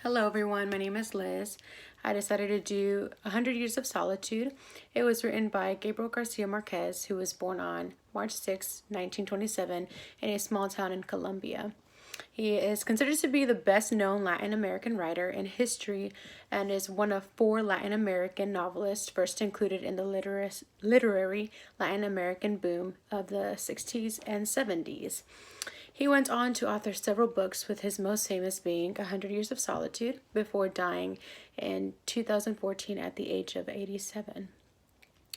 Hello everyone, my name is Liz. I decided to do 100 Years of Solitude. It was written by Gabriel Garcia Marquez, who was born on March 6, 1927 in a small town in Colombia. He is considered to be the best known Latin American writer in history and is one of 4 Latin American novelists first included in the literary Latin American boom of the 60s and 70s. He went on to author several books, with his most famous being 100 Years of Solitude, before dying in 2014 at the age of 87.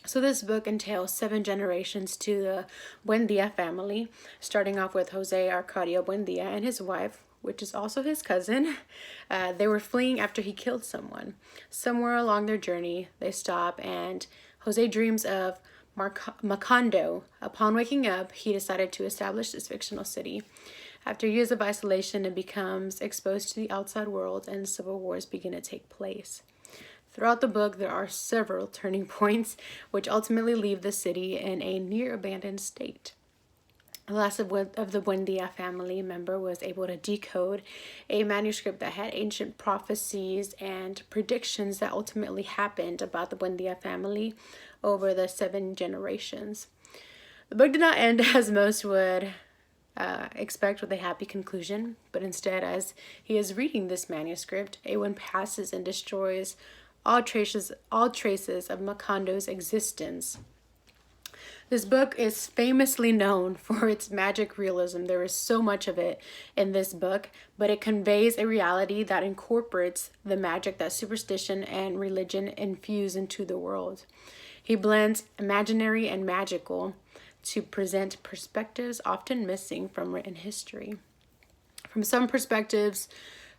So this book entails 7 generations to the Buendia family, starting off with Jose Arcadio Buendia and his wife, which is also his cousin. They were fleeing after he killed someone. Somewhere along their journey, they stop and Jose dreams of Macondo. Upon waking up, he decided to establish this fictional city. After years of isolation, it becomes exposed to the outside world and civil wars begin to take place. Throughout the book, there are several turning points which ultimately leave the city in a near-abandoned state. The last of the Buendia family member was able to decode a manuscript that had ancient prophecies and predictions that ultimately happened about the Buendia family over the 7 generations. The book did not end as most would expect, with a happy conclusion, but instead, as he is reading this manuscript, a wind passes and destroys all traces of Macondo's existence. This book is famously known for its magic realism. There is so much of it in this book, but it conveys a reality that incorporates the magic that superstition and religion infuse into the world. He blends imaginary and magical to present perspectives often missing from written history. From some perspectives,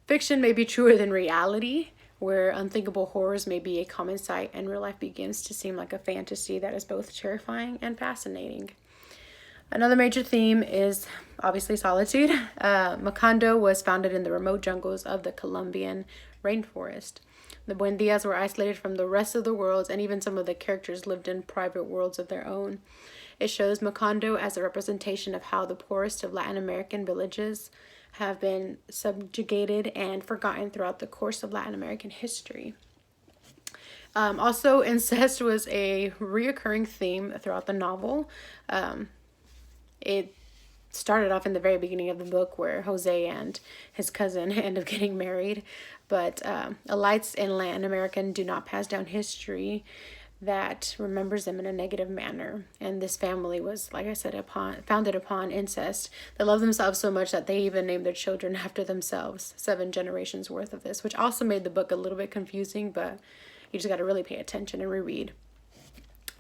fiction may be truer than reality, where unthinkable horrors may be a common sight and real life begins to seem like a fantasy that is both terrifying and fascinating. Another major theme is obviously solitude. Macondo was founded in the remote jungles of the Colombian rainforest. The Buendias were isolated from the rest of the world, and even some of the characters lived in private worlds of their own. It shows Macondo as a representation of how the poorest of Latin American villages have been subjugated and forgotten throughout the course of Latin American history. Also, incest was a reoccurring theme throughout the novel. It started off in the very beginning of the book where Jose and his cousin end up getting married, but elites in Latin America do not pass down history that remembers them in a negative manner. And this family was, like I said, founded upon incest. They love themselves so much that they even named their children after themselves. 7 generations worth of this, which also made the book a little bit confusing, but you just got to really pay attention and reread.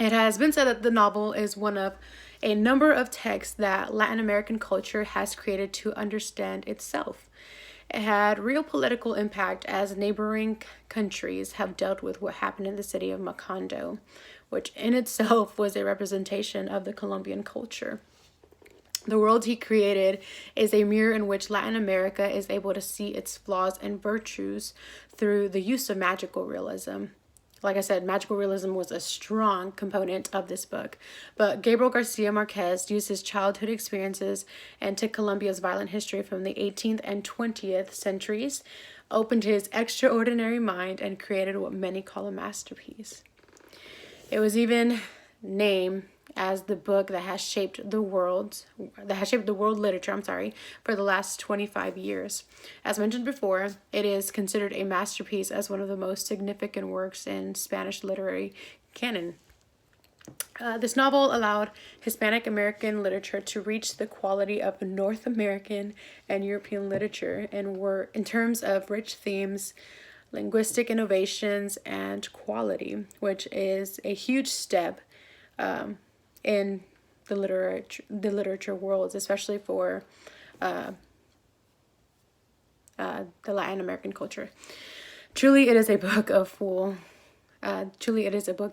It has been said that the novel is one of a number of texts that Latin American culture has created to understand itself. It had real political impact as neighboring countries have dealt with what happened in the city of Macondo, which in itself was a representation of the Colombian culture. The world he created is a mirror in which Latin America is able to see its flaws and virtues through the use of magical realism. Like I said, magical realism was a strong component of this book, but Gabriel Garcia Marquez used his childhood experiences and took Colombia's violent history from the 18th and 20th centuries, opened his extraordinary mind, and created what many call a masterpiece. It was even named as the book that has shaped the world literature, for the last 25 years. As mentioned before, it is considered a masterpiece as one of the most significant works in Spanish literary canon. This novel allowed Hispanic American literature to reach the quality of North American and European literature, and were in terms of rich themes, linguistic innovations, and quality, which is a huge step in the literature worlds, especially for the Latin American culture. Truly, it is a book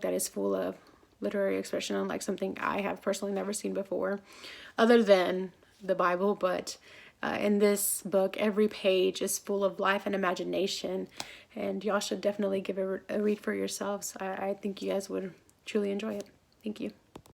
that is full of literary expression, unlike something I have personally never seen before, other than the Bible. But in this book, every page is full of life and imagination, and y'all should definitely give it a read for yourselves. I think you guys would truly enjoy it. Thank you.